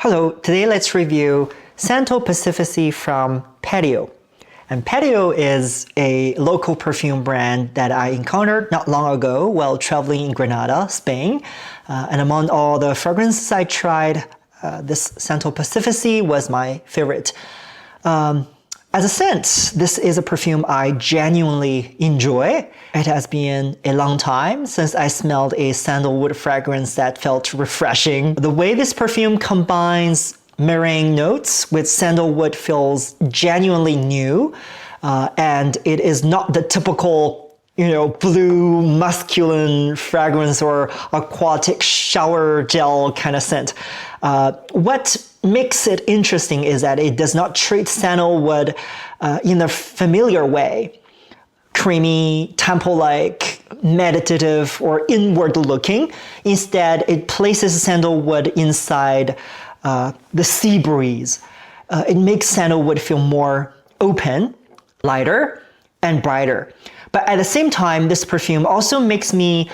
Hello, today let's review Santal Pacifici from Patio. And Patio is a local perfume brand that I encountered not long ago while traveling in Granada, Spain. And among all the fragrances I tried, this Santal Pacifici was my favorite. As a scent, this is a perfume I genuinely enjoy. It has been a long time since I smelled a sandalwood fragrance that felt refreshing. The way this perfume combines meringue notes with sandalwood feels genuinely new, and it is not the typical, blue masculine fragrance or aquatic shower gel kind of scent. What makes it interesting is that it does not treat sandalwood in a familiar way, creamy, temple-like, meditative, or inward-looking. Instead, it places sandalwood inside the sea breeze. It makes sandalwood feel more open, lighter, and brighter. But at the same time, this perfume also makes me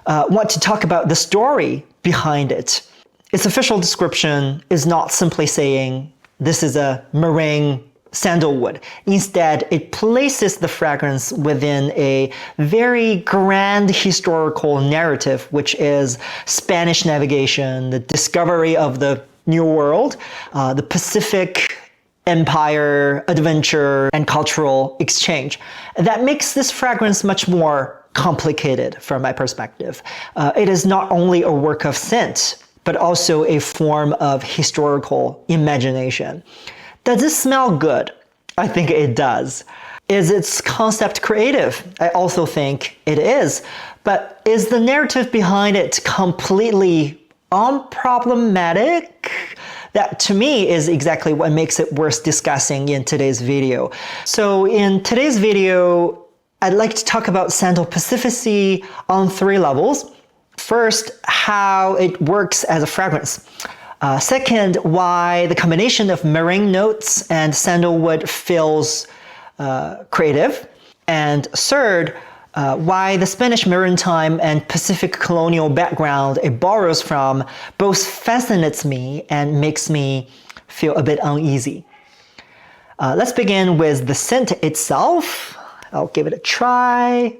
want to talk about the story behind it. Its official description is not simply saying this is a meringue sandalwood. Instead, it places the fragrance within a very grand historical narrative, which is Spanish navigation, the discovery of the New World, the Pacific Empire, adventure, and cultural exchange. That makes this fragrance much more complicated from my perspective. It is not only a work of scent, but also a form of historical imagination. Does it smell good? I think it does. Is its concept creative? I also think it is. But is the narrative behind it completely unproblematic? That to me is exactly what makes it worth discussing in today's video. So in today's video, I'd like to talk about Santal Pacifici on 3 levels. First, how it works as a fragrance. Second, why the combination of meringue notes and sandalwood feels creative. And third, why the Spanish maritime and Pacific colonial background it borrows from both fascinates me and makes me feel a bit uneasy. Let's begin with the scent itself. I'll give it a try.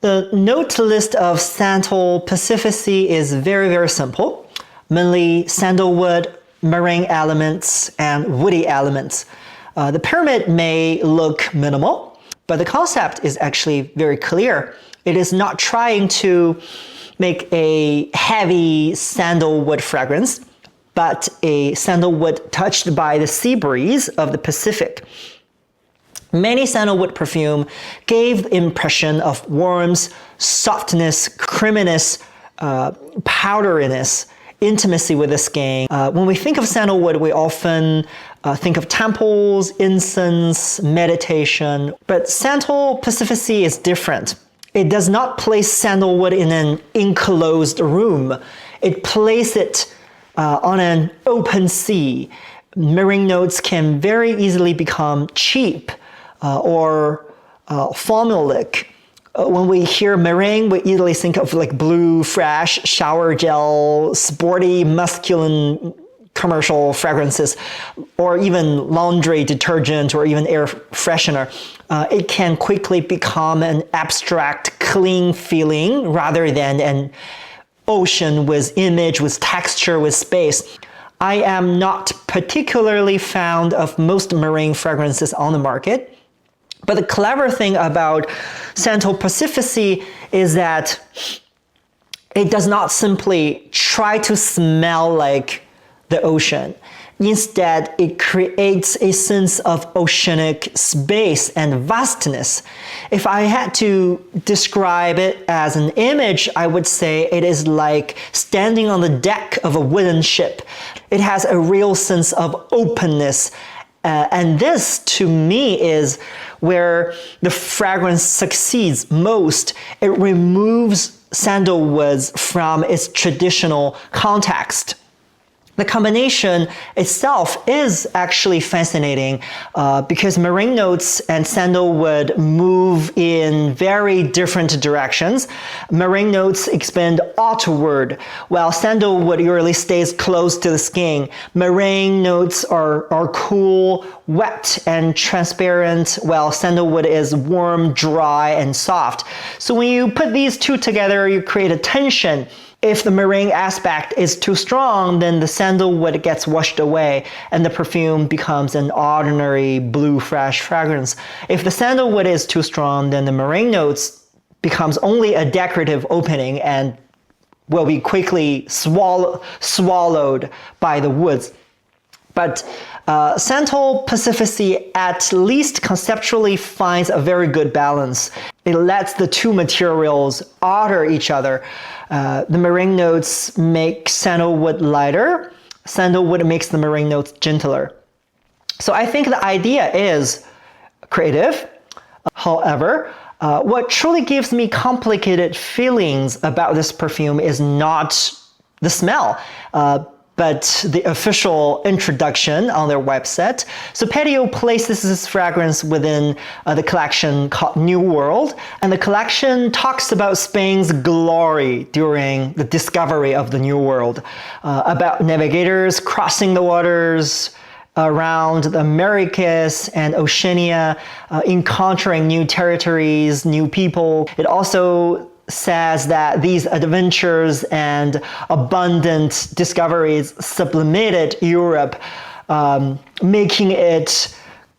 The note list of Santal Pacifici is very, very simple. Mainly sandalwood, meringue elements, and woody elements. The pyramid may look minimal, but the concept is actually very clear. It is not trying to make a heavy sandalwood fragrance, but a sandalwood touched by the sea breeze of the Pacific. Many sandalwood perfume gave the impression of warmth, softness, creaminess, powderiness, intimacy with the skin. When we think of sandalwood, we often think of temples, incense, meditation. But Santal Pacifici is different. It does not place sandalwood in an enclosed room. It places it on an open sea. Meringue notes can very easily become cheap or formulaic. When we hear meringue, we easily think of like blue, fresh, shower gel, sporty, masculine commercial fragrances, or even laundry detergent, or even air freshener. It can quickly become an abstract, clean feeling rather than an ocean with image, with texture, with space. I am not particularly fond of most meringue fragrances on the market. But the clever thing about Santal Pacifici is that it does not simply try to smell like the ocean. Instead, it creates a sense of oceanic space and vastness. If I had to describe it as an image, I would say it is like standing on the deck of a wooden ship. It has a real sense of openness. And this, to me, is where the fragrance succeeds most. It removes sandalwoods from its traditional context. The combination itself is actually fascinating because marine notes and sandalwood move in very different directions. Marine notes expand outward, while sandalwood usually stays close to the skin. Marine notes are cool, wet, and transparent, while sandalwood is warm, dry, and soft. So when you put these two together, you create a tension. If the marine aspect is too strong, then the sandalwood gets washed away and the perfume becomes an ordinary blue fresh fragrance. If the sandalwood is too strong, then the marine notes becomes only a decorative opening and will be quickly swallowed by the woods. But Santal Pacifici at least conceptually finds a very good balance. It lets the two materials alter each other. The marine notes make sandalwood lighter. Sandalwood makes the marine notes gentler. So I think the idea is creative. However, what truly gives me complicated feelings about this perfume is not the smell, but the official introduction on their website. So Patio places this fragrance within the collection called New World, and the collection talks about Spain's glory during the discovery of the New World, about navigators crossing the waters around the Americas and Oceania, encountering new territories, new people. It also says that these adventures and abundant discoveries sublimated Europe, making it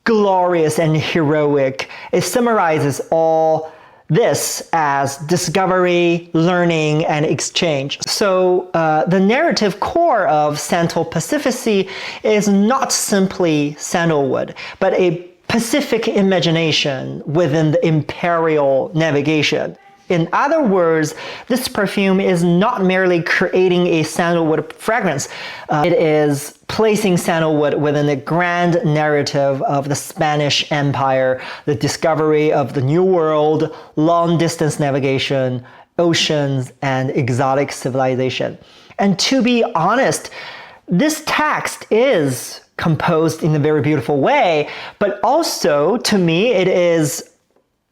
glorious and heroic. It summarizes all this as discovery, learning, and exchange. So the narrative core of Santal Pacifici is not simply sandalwood, but a Pacific imagination within the imperial navigation. In other words, this perfume is not merely creating a sandalwood fragrance. It is placing sandalwood within the grand narrative of the Spanish Empire, the discovery of the New World, long-distance navigation, oceans, and exotic civilization. And to be honest, this text is composed in a very beautiful way, but also, to me, it is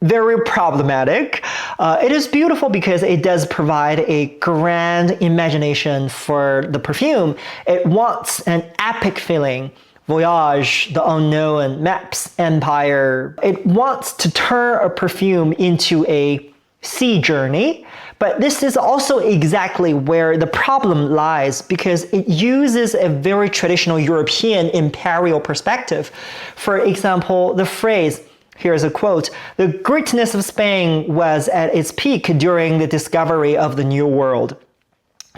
very problematic. It is beautiful because it does provide a grand imagination for the perfume. It wants an epic feeling. Voyage, the unknown, maps, empire. It wants to turn a perfume into a sea journey. But this is also exactly where the problem lies because it uses a very traditional European imperial perspective. For example, the phrase, here's a quote, "The greatness of Spain was at its peak during the discovery of the New World."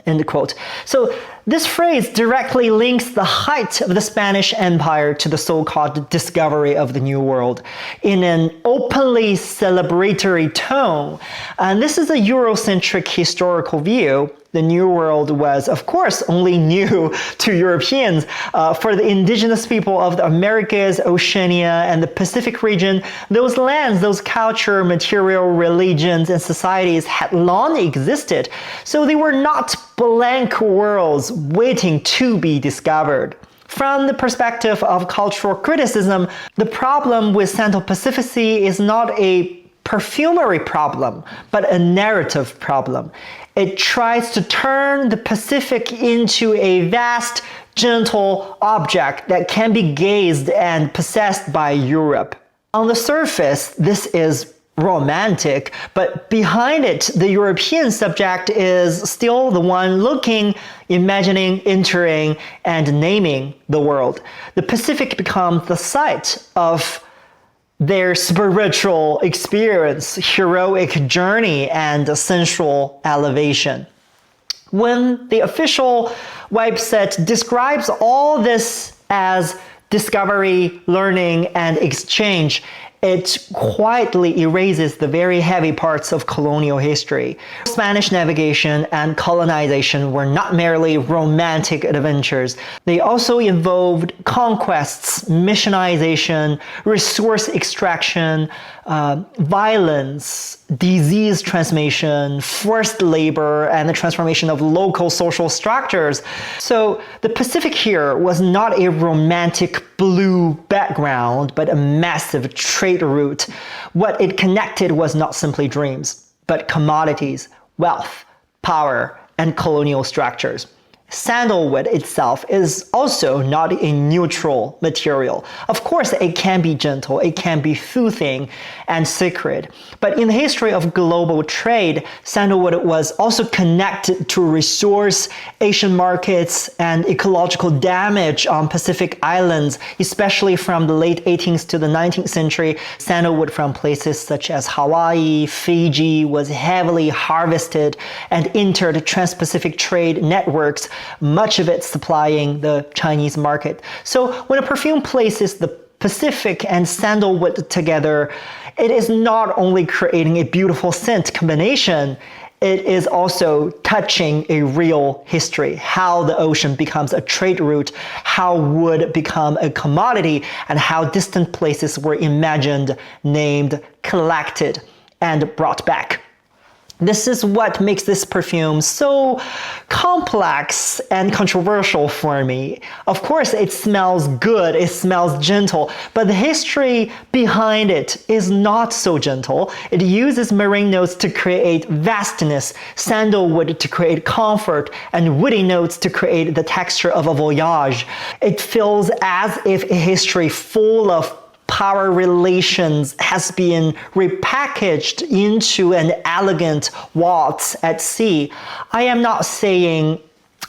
End quote. So this phrase directly links the height of the Spanish Empire to the so-called discovery of the New World in an openly celebratory tone. And this is a Eurocentric historical view. The New World was, of course, only new to Europeans. For the indigenous people of the Americas, Oceania, and the Pacific region, those lands, those culture, material, religions, and societies had long existed. So they were not blank worlds waiting to be discovered. From the perspective of cultural criticism, the problem with Santal Pacifici is not a perfumery problem, but a narrative problem. It tries to turn the Pacific into a vast, gentle object that can be gazed and possessed by Europe. On the surface, this is romantic, but behind it, the European subject is still the one looking, imagining, entering, and naming the world. The Pacific becomes the site of their spiritual experience, heroic journey, and sensual elevation. When the official website describes all this as discovery, learning, and exchange, It quietly erases the very heavy parts of colonial history. Spanish navigation and colonization were not merely romantic adventures. They also involved conquests, missionization, resource extraction, violence, disease transmission, forced labor, and the transformation of local social structures. So the Pacific here was not a romantic blue background, but a massive trade route. What it connected was not simply dreams, but commodities, wealth, power, and colonial structures. Sandalwood itself is also not a neutral material. Of course, it can be gentle, it can be soothing and sacred. But in the history of global trade, sandalwood was also connected to resource, Asian markets, and ecological damage on Pacific islands, especially from the late 18th to the 19th century. Sandalwood from places such as Hawaii, Fiji was heavily harvested and entered trans-Pacific trade networks, much of it supplying the Chinese market. So when a perfume places the Pacific and sandalwood together, it is not only creating a beautiful scent combination, it is also touching a real history, how the ocean becomes a trade route, how wood become a commodity, and how distant places were imagined, named, collected, and brought back. This is what makes this perfume so complex and controversial for me. Of course, it smells good, it smells gentle, but the history behind it is not so gentle. It uses marine notes to create vastness, sandalwood to create comfort, and woody notes to create the texture of a voyage. It feels as if a history full of power relations has been repackaged into an elegant waltz at sea. I am not saying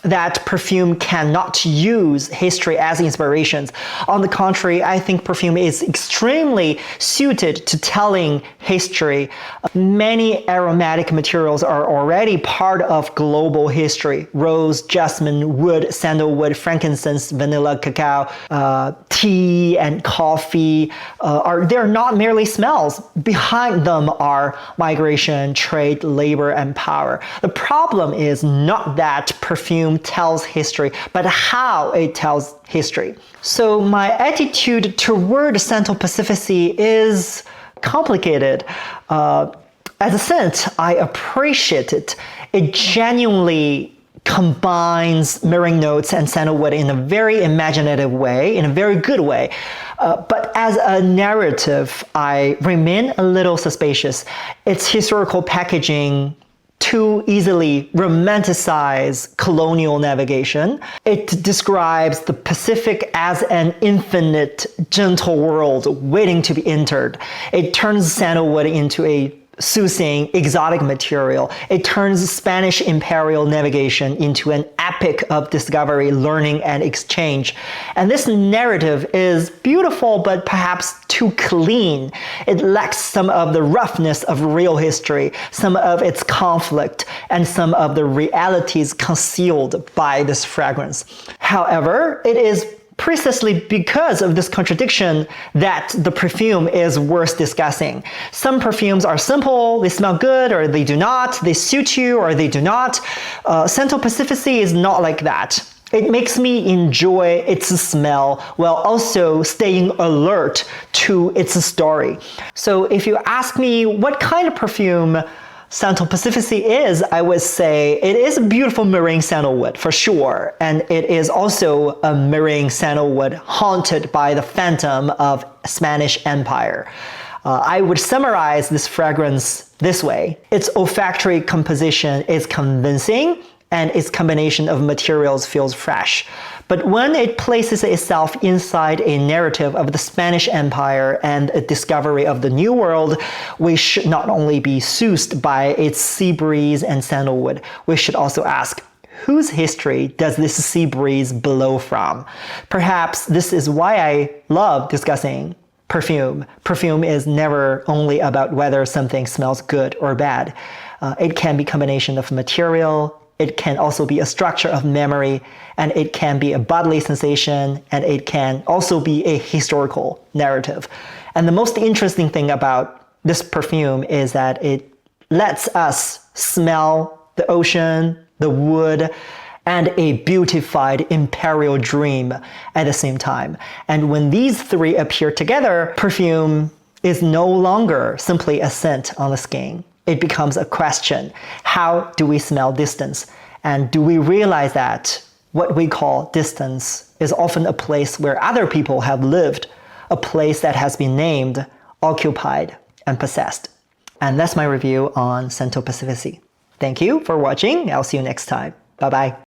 that perfume cannot use history as inspirations. On the contrary, I think perfume is extremely suited to telling history. Many aromatic materials are already part of global history. Rose, jasmine, wood, sandalwood, frankincense, vanilla, cacao, tea, and coffee. They're not merely smells. Behind them are migration, trade, labor, and power. The problem is not that perfume tells history, but how it tells history. So my attitude toward Santal Pacifici is complicated. As a scent, I appreciate it. It genuinely combines marine notes and sandalwood in a very imaginative way, in a very good way. But as a narrative, I remain a little suspicious. Its historical packaging too easily romanticize colonial navigation. It describes the Pacific as an infinite, gentle world waiting to be entered. It turns sandalwood into a soothing, exotic material. It turns Spanish imperial navigation into an epic of discovery, learning, and exchange. And this narrative is beautiful, but perhaps too clean. It lacks some of the roughness of real history, some of its conflict, and some of the realities concealed by this fragrance. However, it is precisely because of this contradiction that the perfume is worth discussing. Some perfumes are simple, they smell good or they do not, they suit you or they do not. Santal Pacifici is not like that. It makes me enjoy its smell while also staying alert to its story. So if you ask me what kind of perfume Santal Pacifici is, I would say it is a beautiful marine sandalwood for sure, and it is also a marine sandalwood haunted by the phantom of Spanish Empire. I would summarize this fragrance this way. Its olfactory composition is convincing, and its combination of materials feels fresh. But when it places itself inside a narrative of the Spanish Empire and a discovery of the New World, we should not only be soothed by its sea breeze and sandalwood, we should also ask, whose history does this sea breeze blow from? Perhaps this is why I love discussing perfume. Perfume is never only about whether something smells good or bad. It can be a combination of material, it can also be a structure of memory, and it can be a bodily sensation, and it can also be a historical narrative. And the most interesting thing about this perfume is that it lets us smell the ocean, the wood, and a beautified imperial dream at the same time. And when these three appear together, perfume is no longer simply a scent on the skin. It becomes a question. How do we smell distance? And do we realize that what we call distance is often a place where other people have lived, a place that has been named, occupied, and possessed? And that's my review on Santal Pacifici. Thank you for watching. I'll see you next time. Bye-bye.